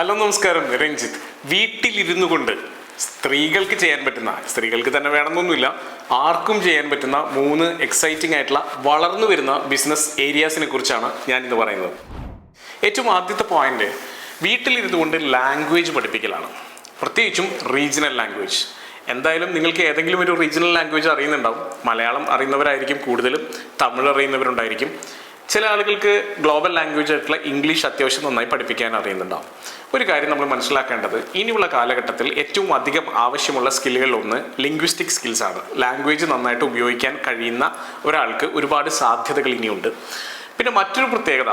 Hello നമസ്കാരം, രഞ്ജിത്ത്. വീട്ടിലിരുന്നു കൊണ്ട് സ്ത്രീകൾക്ക് ചെയ്യാൻ പറ്റുന്ന, സ്ത്രീകൾക്ക് തന്നെ വേണമെന്നൊന്നുമില്ല, ആർക്കും ചെയ്യാൻ പറ്റുന്ന 3 എക്സൈറ്റിംഗ് ആയിട്ടുള്ള വളർന്നു വരുന്ന ബിസിനസ് ഏരിയാസിനെ കുറിച്ചാണ് ഞാൻ ഇന്ന് പറയുന്നത്. ഏറ്റവും ആദ്യത്തെ പോയിന്റ്, വീട്ടിലിരുന്നു കൊണ്ട് ലാംഗ്വേജ് പഠിപ്പിക്കലാണ്. പ്രത്യേകിച്ചും റീജിയണൽ ലാംഗ്വേജ്. എന്തായാലും നിങ്ങൾക്ക് ഏതെങ്കിലും ഒരു റീജിയണൽ ലാംഗ്വേജ് അറിയുന്നുണ്ടാവും. മലയാളം അറിയുന്നവരായിരിക്കും കൂടുതലും, തമിഴ് അറിയുന്നവരുണ്ടായിരിക്കും. ചില ആളുകൾക്ക് ഗ്ലോബൽ ലാംഗ്വേജ് ആയിട്ടുള്ള ഇംഗ്ലീഷ് അത്യാവശ്യം നന്നായി പഠിപ്പിക്കാൻ അറിയുന്നുണ്ടാവും. ഒരു കാര്യം നമ്മൾ മനസ്സിലാക്കേണ്ടത്, ഇനിയുള്ള കാലഘട്ടത്തിൽ ഏറ്റവും അധികം ആവശ്യമുള്ള സ്കില്ലുകളിൽ ഒന്ന് ലിംഗ്വിസ്റ്റിക് സ്കിൽസാണ്. ലാംഗ്വേജ് നന്നായിട്ട് ഉപയോഗിക്കാൻ കഴിയുന്ന ഒരാൾക്ക് ഒരുപാട് സാധ്യതകൾ ഇനിയുണ്ട്. പിന്നെ മറ്റൊരു പ്രത്യേകത,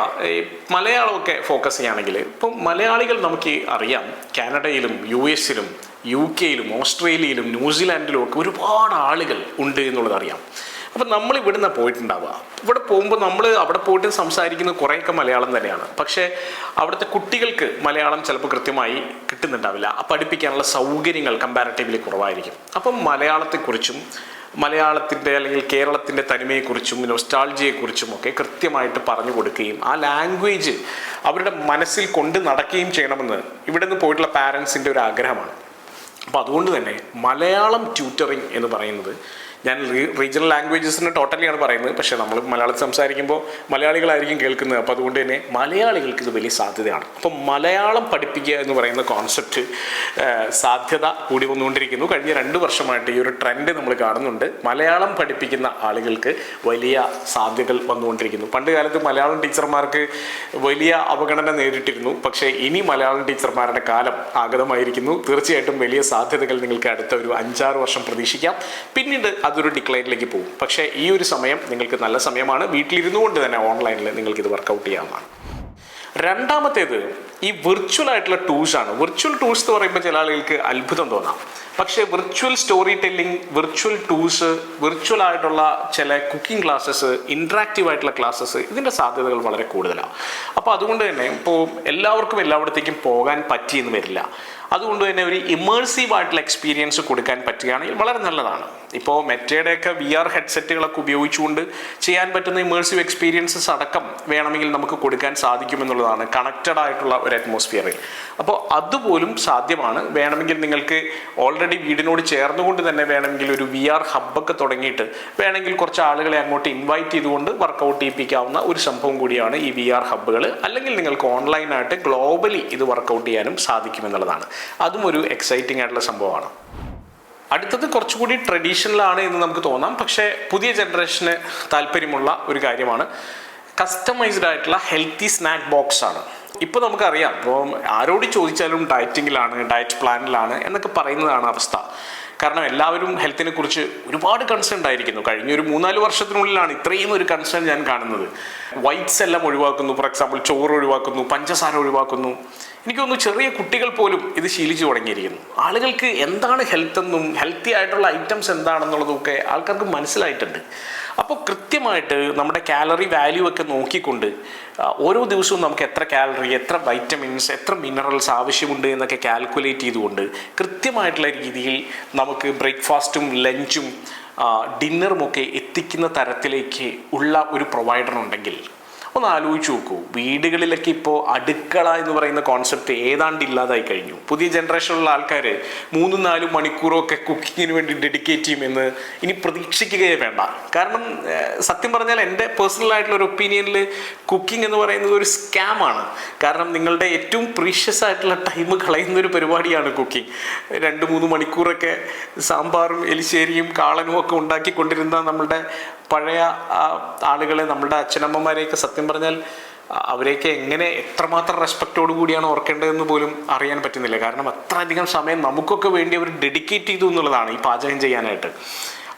മലയാളമൊക്കെ ഫോക്കസ് ചെയ്യുകയാണെങ്കിൽ ഇപ്പം മലയാളികൾ നമുക്ക് അറിയാം, കാനഡയിലും US ലും UK യിലും ഓസ്ട്രേലിയയിലും ന്യൂസിലാൻഡിലും ഒക്കെ ഒരുപാട് ആളുകൾ ഉണ്ട് എന്നുള്ളത് അറിയാം. അപ്പം നമ്മൾ ഇവിടുന്ന് പോയിട്ടുണ്ടാവുക. ഇവിടെ പോകുമ്പോൾ നമ്മൾ അവിടെ പോയിട്ട് സംസാരിക്കുന്ന കുറേയൊക്കെ മലയാളം തന്നെയാണ്. പക്ഷേ അവിടുത്തെ കുട്ടികൾക്ക് മലയാളം ചിലപ്പോൾ കൃത്യമായി കിട്ടുന്നുണ്ടാവില്ല. പഠിപ്പിക്കാനുള്ള സൗകര്യങ്ങൾ കമ്പാരിറ്റീവ്ലി കുറവായിരിക്കും. അപ്പം മലയാളത്തെക്കുറിച്ചും മലയാളത്തിൻ്റെ അല്ലെങ്കിൽ കേരളത്തിൻ്റെ തനിമയെക്കുറിച്ചും നൊസ്റ്റാൾജിയെക്കുറിച്ചും ഒക്കെ കൃത്യമായിട്ട് പറഞ്ഞു കൊടുക്കുകയും ആ ലാംഗ്വേജ് അവരുടെ മനസ്സിൽ കൊണ്ട് നടക്കുകയും ചെയ്യണമെന്ന് ഇവിടെ നിന്ന് പോയിട്ടുള്ള പാരൻസിൻ്റെ ഒരു ആഗ്രഹമാണ്. അപ്പോൾ അതുകൊണ്ട് തന്നെ മലയാളം ട്യൂറ്ററിങ് എന്ന് പറയുന്നത്, ഞാൻ റീജിയണൽ ലാംഗ്വേജസിന് ടോട്ടലിയാണ് പറയുന്നത്, പക്ഷേ നമ്മൾ മലയാളത്തിൽ സംസാരിക്കുമ്പോൾ മലയാളികളായിരിക്കും കേൾക്കുന്നത്. അപ്പോൾ അതുകൊണ്ട് തന്നെ മലയാളികൾക്ക് ഇത് വലിയ സാധ്യതയാണ്. അപ്പം മലയാളം പഠിപ്പിക്കുക എന്ന് പറയുന്ന കോൺസെപ്റ്റ് സാധ്യത കൂടി വന്നുകൊണ്ടിരിക്കുന്നു. കഴിഞ്ഞ 2 വർഷമായിട്ട് ഈ ഒരു ട്രെൻഡ് നമ്മൾ കാണുന്നുണ്ട്. മലയാളം പഠിപ്പിക്കുന്ന ആളുകൾക്ക് വലിയ സാധ്യതകൾ വന്നുകൊണ്ടിരിക്കുന്നു. പണ്ട് കാലത്ത് മലയാളം ടീച്ചർമാർക്ക് വലിയ അവഗണന നേരിട്ടിരുന്നു. പക്ഷേ ഇനി മലയാളം ടീച്ചർമാരുടെ കാലം ആഗതമായിരിക്കുന്നു. തീർച്ചയായിട്ടും വലിയ സാധ്യതകൾ നിങ്ങൾക്ക് അടുത്ത ഒരു 5-6 വർഷം പ്രതീക്ഷിക്കാം. പിന്നീട് അതൊരു ഡിക്ലൈനിലേക്ക് പോകും. പക്ഷേ ഈ ഒരു സമയം നിങ്ങൾക്ക് നല്ല സമയമാണ്. വീട്ടിലിരുന്നു കൊണ്ട് തന്നെ ഓൺലൈനിൽ നിങ്ങൾക്കിത് വർക്കൗട്ട് ചെയ്യാവുന്നതാണ്. രണ്ടാമത്തേത് ഈ വിർച്വൽ ആയിട്ടുള്ള ടൂൾസ് ആണ്. വിർച്വൽ ടൂൾസ് എന്ന് പറയുമ്പോൾ ചില ആളുകൾക്ക് അത്ഭുതം തോന്നാം. പക്ഷേ virtual story telling, virtual tools, virtual ആയിട്ടുള്ള ചില കുക്കിംഗ് ക്ലാസ്സസ്, ഇൻട്രാക്റ്റീവ് ആയിട്ടുള്ള ക്ലാസ്സസ്, ഇതിൻ്റെ സാധ്യതകൾ വളരെ കൂടുതലാണ്. അപ്പോൾ അതുകൊണ്ട് തന്നെ ഇപ്പോൾ എല്ലാവർക്കും എല്ലായിടത്തേക്കും പോകാൻ പറ്റിയെന്ന് വരില്ല. അതുകൊണ്ട് തന്നെ ഒരു ഇമേഴ്സീവ് ആയിട്ടുള്ള എക്സ്പീരിയൻസ് കൊടുക്കാൻ പറ്റുകയാണെങ്കിൽ വളരെ നല്ലതാണ്. ഇപ്പോൾ മെറ്റയുടെയൊക്കെ VR ഹെഡ്സെറ്റുകളൊക്കെ ഉപയോഗിച്ചുകൊണ്ട് ചെയ്യാൻ പറ്റുന്ന ഇമേഴ്സീവ് എക്സ്പീരിയൻസസ് അടക്കം വേണമെങ്കിൽ നമുക്ക് കൊടുക്കാൻ സാധിക്കുമെന്നുള്ളതാണ് കണക്റ്റഡ് ആയിട്ടുള്ള ഒരു അറ്റ്മോസ്ഫിയറിൽ. അപ്പോൾ അതുപോലും സാധ്യമാണ്. വേണമെങ്കിൽ നിങ്ങൾക്ക് ഓൾറെഡി വീടിനോട് ചേർന്നുകൊണ്ട് തന്നെ വേണമെങ്കിൽ ഒരു VR ഹബ്ബൊക്കെ തുടങ്ങിയിട്ട് വേണമെങ്കിൽ കുറച്ച് ആളുകളെ അങ്ങോട്ട് ഇൻവൈറ്റ് ചെയ്തുകൊണ്ട് വർക്കൗട്ട് ചെയ്യിപ്പിക്കാവുന്ന ഒരു സംഭവം കൂടിയാണ് ഈ VR ഹബ്ബുകൾ. അല്ലെങ്കിൽ നിങ്ങൾക്ക് ഓൺലൈനായിട്ട് ഗ്ലോബലി ഇത് വർക്കൗട്ട് ചെയ്യാനും സാധിക്കുമെന്നുള്ളതാണ്. അതും ഒരു എക്സൈറ്റിംഗ് ആയിട്ടുള്ള സംഭവമാണ്. അടുത്തത് കുറച്ചുകൂടി ട്രഡീഷണലാണ് എന്ന് നമുക്ക് തോന്നാം. പക്ഷേ പുതിയ ജനറേഷന് താല്പര്യമുള്ള ഒരു കാര്യമാണ് കസ്റ്റമൈസ്ഡ് ആയിട്ടുള്ള ഹെൽത്തി സ്നാക്ക് ബോക്സ് ആണ്. ഇപ്പോൾ നമുക്കറിയാം, ഇപ്പോൾ ആരോട് ചോദിച്ചാലും ഡയറ്റിങ്ങിലാണ്, ഡയറ്റ് പ്ലാനിലാണ് എന്നൊക്കെ പറയുന്നതാണ് അവസ്ഥ. കാരണം എല്ലാവരും ഹെൽത്തിനെ കുറിച്ച് ഒരുപാട് കൺസേൺ ഉണ്ടായിരിക്കുന്നു. കഴിഞ്ഞൊരു 3-4 വർഷത്തിനുള്ളിലാണ് ഇത്രയും ഒരു കൺസേൺ ഞാൻ കാണുന്നത്. വൈറ്റ്സ് എല്ലാം ഒഴിവാക്കുന്നു. ഫോർ എക്സാമ്പിൾ ചോറ് ഒഴിവാക്കുന്നു, പഞ്ചസാര ഒഴിവാക്കുന്നു. എനിക്ക് തോന്നുന്നു ചെറിയ കുട്ടികൾ പോലും ഇത് ശീലിച്ചു തുടങ്ങിയിരിക്കുന്നു. ആളുകൾക്ക് എന്താണ് ഹെൽത്ത് എന്നും ഹെൽത്തി ആയിട്ടുള്ള ഐറ്റംസ് എന്താണെന്നുള്ളതൊക്കെ ആൾക്കാർക്ക് മനസ്സിലായിട്ടുണ്ട്. അപ്പോൾ കൃത്യമായിട്ട് നമ്മുടെ കാലറി വാല്യൂ ഒക്കെ നോക്കിക്കൊണ്ട് ഓരോ ദിവസവും നമുക്ക് എത്ര കാലറി, എത്ര വൈറ്റമിൻസ്, എത്ര മിനറൽസ് ആവശ്യമുണ്ട് എന്നൊക്കെ കാൽക്കുലേറ്റ് ചെയ്തുകൊണ്ട് കൃത്യമായിട്ടുള്ള രീതിയിൽ നമുക്ക് ബ്രേക്ക്ഫാസ്റ്റും ലഞ്ചും ഡിന്നറും ഒക്കെ എത്തിക്കുന്ന തരത്തിലേക്ക് ഉള്ള ഒരു പ്രൊവൈഡർ ഉണ്ടെങ്കിൽ ഒന്ന് ആലോചിച്ച് നോക്കൂ. വീടുകളിലൊക്കെ ഇപ്പോൾ അടുക്കള എന്ന് പറയുന്ന കോൺസെപ്റ്റ് ഏതാണ്ട് ഇല്ലാതായി കഴിഞ്ഞു. പുതിയ ജനറേഷനിലുള്ള ആൾക്കാർ 3-4 മണിക്കൂറൊക്കെ കുക്കിങ്ങിന് വേണ്ടി ഡെഡിക്കേറ്റ് ചെയ്യുമെന്ന് ഇനി പ്രതീക്ഷിക്കുകയേ വേണ്ട. കാരണം സത്യം പറഞ്ഞാൽ എൻ്റെ പേഴ്സണൽ ആയിട്ടുള്ള ഒരു ഒപ്പീനിയനിൽ കുക്കിംഗ് എന്ന് പറയുന്നത് ഒരു സ്കാമാണ്. കാരണം നിങ്ങളുടെ ഏറ്റവും പ്രീഷ്യസ് ആയിട്ടുള്ള ടൈം കളയുന്ന ഒരു പരിപാടിയാണ് കുക്കിംഗ്. 2-3 മണിക്കൂറൊക്കെ സാമ്പാറും എലിശ്ശേരിയും കാളനും ഒക്കെ ഉണ്ടാക്കിക്കൊണ്ടിരുന്ന നമ്മളുടെ പഴയ ആളുകളെ, നമ്മളുടെ അച്ഛനമ്മമാരെയൊക്കെ സത്യം പറഞ്ഞാൽ അവരെയൊക്കെ എങ്ങനെ എത്രമാത്രം റെസ്പെക്റ്റോടു കൂടിയാണ് ഓർക്കേണ്ടതെന്ന് പോലും അറിയാൻ പറ്റുന്നില്ല. കാരണം അത്രയധികം സമയം നമുക്കൊക്കെ വേണ്ടി അവർ ഡെഡിക്കേറ്റ് ചെയ്തു എന്നുള്ളതാണ് ഈ പാചകം ചെയ്യാനായിട്ട്.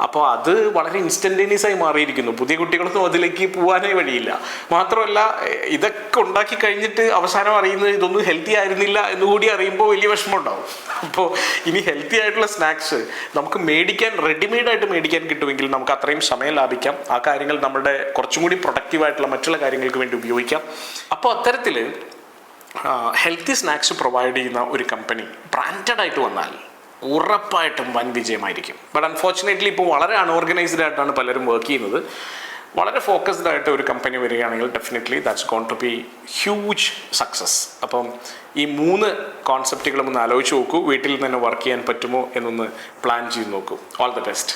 അപ്പോൾ അത് വളരെ ഇൻസ്റ്റൻറ്റേനിയസ് ആയി മാറിയിരിക്കുന്നു. പുതിയ കുട്ടികളൊന്നും അതിലേക്ക് പോകാനേ വഴിയില്ല. മാത്രമല്ല ഇതൊക്കെ ഉണ്ടാക്കി കഴിഞ്ഞിട്ട് അവസാനം അറിയുന്നത് ഇതൊന്നും ഹെൽത്തി ആയിരുന്നില്ല എന്നുകൂടി അറിയുമ്പോൾ വലിയ വിഷമം ഉണ്ടാവും. അപ്പോൾ ഇനി ഹെൽത്തി ആയിട്ടുള്ള സ്നാക്സ് നമുക്ക് റെഡിമെയ്ഡായിട്ട് മേടിക്കാൻ കിട്ടുമെങ്കിൽ നമുക്ക് അത്രയും സമയം ലാഭിക്കാം. ആ കാര്യങ്ങൾ നമ്മുടെ കുറച്ചും കൂടി പ്രൊഡക്റ്റീവായിട്ടുള്ള മറ്റുള്ള കാര്യങ്ങൾക്ക് വേണ്ടി ഉപയോഗിക്കാം. അപ്പോൾ അത്തരത്തിൽ ഹെൽത്തി സ്നാക്സ് പ്രൊവൈഡ് ചെയ്യുന്ന ഒരു കമ്പനി ബ്രാൻഡഡ് ആയിട്ട് വന്നാൽ ഉറപ്പായിട്ടും വൻ വിജയമായിരിക്കും. ബട്ട് അൺഫോർച്ചുനേറ്റ്ലി ഇപ്പോൾ വളരെ അൺഓർഗനൈസ്ഡ് ആയിട്ടാണ് പലരും വർക്ക് ചെയ്യുന്നത്. വളരെ ഫോക്കസ്ഡ് ആയിട്ട് ഒരു കമ്പനി വരികയാണെങ്കിൽ definitely that's going to be huge success. അപ്പം ഈ 3 കോൺസെപ്റ്റുകളും ഒന്ന് ആലോചിച്ച് നോക്കൂ. വീട്ടിൽ തന്നെ വർക്ക് ചെയ്യാൻ പറ്റുമോ എന്നൊന്ന് പ്ലാൻ ചെയ്ത് നോക്കൂ. All the best.